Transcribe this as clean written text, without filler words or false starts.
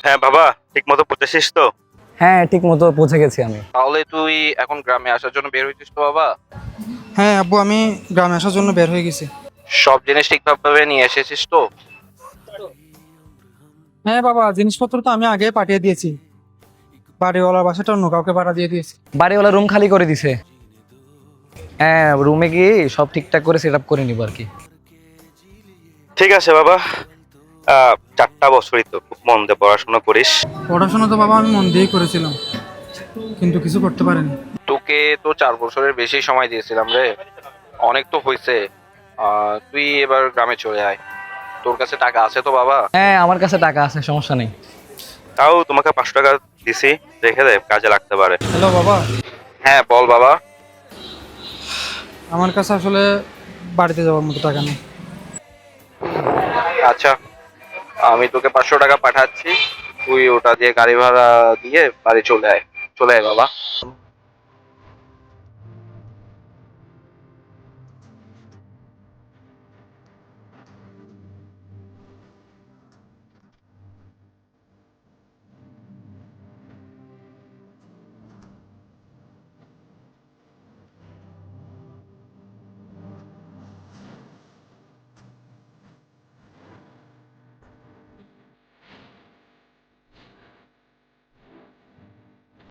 হ্যাঁ বাবা, ঠিক মতো পৌঁছেছিস তো? হ্যাঁ, ঠিক মতো পৌঁছে গেছি আমি। তাহলে তুই এখন গ্রামে আসার জন্য বের হইছিস তো বাবা? হ্যাঁ আব্বু, আমি গ্রামে আসার জন্য বের হয়ে গেছি। সব জিনিস ঠিকঠাক ভাবে নিয়ে এসেছিস তো? হ্যাঁ বাবা, জিনিসপত্র তো আমি আগে পাঠিয়ে দিয়েছি। বাড়িওয়ালার বাসাটা অন্য কাউকে ভাড়া দিয়ে দিয়েছি। বাড়িওয়ালা রুম খালি করে দিছে। হ্যাঁ, রুমে গিয়ে সব ঠিকঠাক করে সেট আপ করে নিব আর কি। ঠিক আছে বাবা। 4টা বছরই তো, খুব মন দিয়ে পড়াশোনা করিস। পড়াশোনা তো বাবা আমি মন দিয়েই করেছিলাম, কিন্তু কিছু করতে পারিনি। তোকে তো 4 বছরের বেশি সময় দিয়েছিলাম রে, অনেক তো হয়েছে। তুই এবার গ্রামে চলে আয়। তোর কাছে টাকা আছে তো বাবা? হ্যাঁ, আমার কাছে টাকা আছে, সমস্যা নেই। তাও তোমাকে 500 টাকা দিছি, রেখে দে, কাজে লাগতে পারে। হ্যালো বাবা, হ্যাঁ বল বাবা। আমার কাছে আসলে বাড়িতে যাওয়ার মতো টাকা নেই। আচ্ছা, আমি তোকে 500 টাকা পাঠাচ্ছি, তুই ওটা দিয়ে গাড়ি ভাড়া দিয়ে বাড়ি চলে আয়। চলে আয় বাবা।